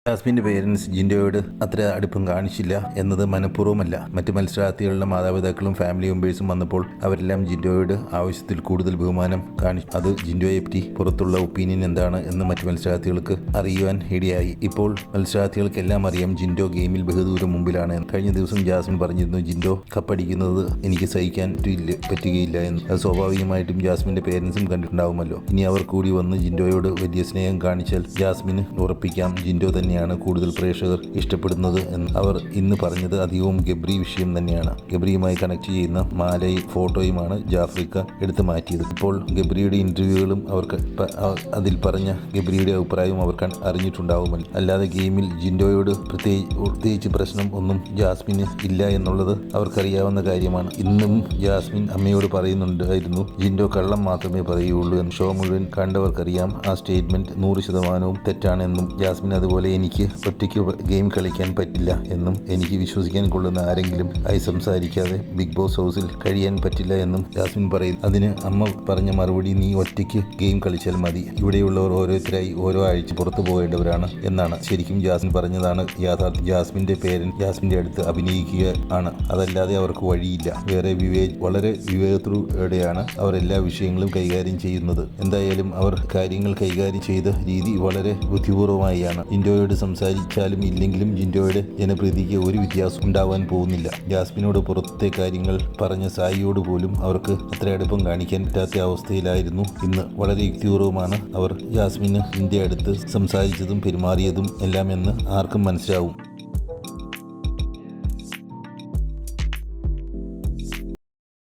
ജാസ്മിൻ്റെ പേരൻസ് ജിൻഡോയോട് അത്ര അടുപ്പം കാണിച്ചില്ല എന്നത് മനഃപൂർവ്വമല്ല. മറ്റ് മത്സരാർത്ഥികളുടെ മാതാപിതാക്കളും ഫാമിലി മെമ്പേഴ്സും വന്നപ്പോൾ അവരെല്ലാം ജിൻഡോയോട് ആവശ്യത്തിൽ കൂടുതൽ ബഹുമാനം കാണിച്ചു. അത് ജിൻഡോയെ പറ്റി പുറത്തുള്ള ഒപ്പീനിയൻ എന്താണ് എന്ന് മറ്റ് മത്സരാർത്ഥികൾക്ക് അറിയുവാൻ ഇടയായി. ഇപ്പോൾ മത്സരാർത്ഥികൾക്കെല്ലാം അറിയാം ജിൻഡോ ഗെയിമിൽ ബഹുദൂരം മുമ്പിലാണ്. കഴിഞ്ഞ ദിവസം ജാസ്മിൻ പറഞ്ഞിരുന്നു ജിൻഡോ കപ്പടിക്കുന്നത് എനിക്ക് സഹിക്കാൻ പറ്റുകയില്ല എന്ന്. അത് സ്വാഭാവികമായിട്ടും ജാസ്മിൻ്റെ പേരൻസും കണ്ടിട്ടുണ്ടാവുമല്ലോ. ഇനി അവർ കൂടി വന്ന് ജിൻഡോയോട് വലിയ സ്നേഹം കാണിച്ചാൽ ജാസ്മിന് ഉറപ്പിക്കാം ജിൻഡോ തന്നെ കൂടുതൽ പ്രേക്ഷകർ ഇഷ്ടപ്പെടുന്നത് എന്ന്. അവർ ഇന്ന് പറഞ്ഞത് അധികവും ഗബ്രി വിഷയം തന്നെയാണ്. ഗബ്രിയുമായി കണക്ട് ചെയ്യുന്ന മാലയും ഫോട്ടോയുമാണ് ജാഫ്രിക്ക എടുത്തു മാറ്റിയത്. ഇപ്പോൾ ഗബ്രിയുടെ ഇന്റർവ്യൂകളും അവർക്ക് അതിൽ പറഞ്ഞ ഗബ്രിയുടെ അഭിപ്രായവും അവർ അറിഞ്ഞിട്ടുണ്ടാവുമല്ലോ. അല്ലാതെ ഗെയിമിൽ ജിൻഡോയോട് പ്രത്യേകിച്ച് പ്രശ്നം ഒന്നും ജാസ്മിന് ഇല്ല എന്നുള്ളത് അവർക്കറിയാവുന്ന കാര്യമാണ്. ഇന്നും ജാസ്മിൻ അമ്മയോട് പറയുന്നുണ്ടായിരുന്നു ജിൻഡോ കള്ളം മാത്രമേ പറയുകയുള്ളൂ എന്ന്. ഷോ മുഴുവൻ കണ്ടവർക്കറിയാം ആ സ്റ്റേറ്റ്മെന്റ് 100% തെറ്റാണെന്നും ജാസ്മിൻ അതുപോലെ എനിക്ക് ഒറ്റയ്ക്ക് ഗെയിം കളിക്കാൻ പറ്റില്ല എന്നും എനിക്ക് വിശ്വസിക്കാൻ കൊള്ളുന്ന ആരെങ്കിലും ആയി സംസാരിക്കാതെ ബിഗ് ബോസ് ഹൗസിൽ കഴിയാൻ പറ്റില്ല എന്നും ജാസ്മിൻ പറയും. അതിന് അമ്മ പറഞ്ഞ മറുപടി നീ ഒറ്റയ്ക്ക് ഗെയിം കളിച്ചാൽ മതി, ഇവിടെയുള്ളവർ ഓരോരുത്തരായി ഓരോ ആഴ്ച പുറത്തു പോകേണ്ടവരാണ് എന്നാണ്. ശരിക്കും ജാസ്മിൻ പറഞ്ഞതാണ് യാഥാർത്ഥ്യം. ജാസ്മിൻ്റെ പേരൻ ജാസ്മിൻ്റെ അടുത്ത് അഭിനയിക്കുക ആണ്, അതല്ലാതെ അവർക്ക് വഴിയില്ല. വളരെ വിവേകത്തോടെയാണ് അവർ എല്ലാ വിഷയങ്ങളും കൈകാര്യം ചെയ്യുന്നത്. എന്തായാലും അവർ കാര്യങ്ങൾ കൈകാര്യം ചെയ്ത രീതി വളരെ ബുദ്ധിപൂർവമായാണ്. ജിൻഡോയോട് സംസാരിച്ചാലും ഇല്ലെങ്കിലും ജിൻഡോയുടെ ജനപ്രീതിക്ക് ഒരു വ്യത്യാസം ഉണ്ടാവാൻ പോകുന്നില്ല. ജാസ്മിനോട് പുറത്തെ കാര്യങ്ങൾ പറഞ്ഞ സായിയോട് പോലും അവർക്ക് അത്ര അടുപ്പം കാണിക്കാൻ പറ്റാത്ത അവസ്ഥയിലായിരുന്നു ഇന്ന്. വളരെ യുക്തിപൂർവമാണ് അവർ ജാസ്മിന് ഇതിൻ്റെ അടുത്ത് സംസാരിച്ചതും പെരുമാറിയതും എല്ലാം എന്ന് ആർക്കും മനസ്സിലാവും.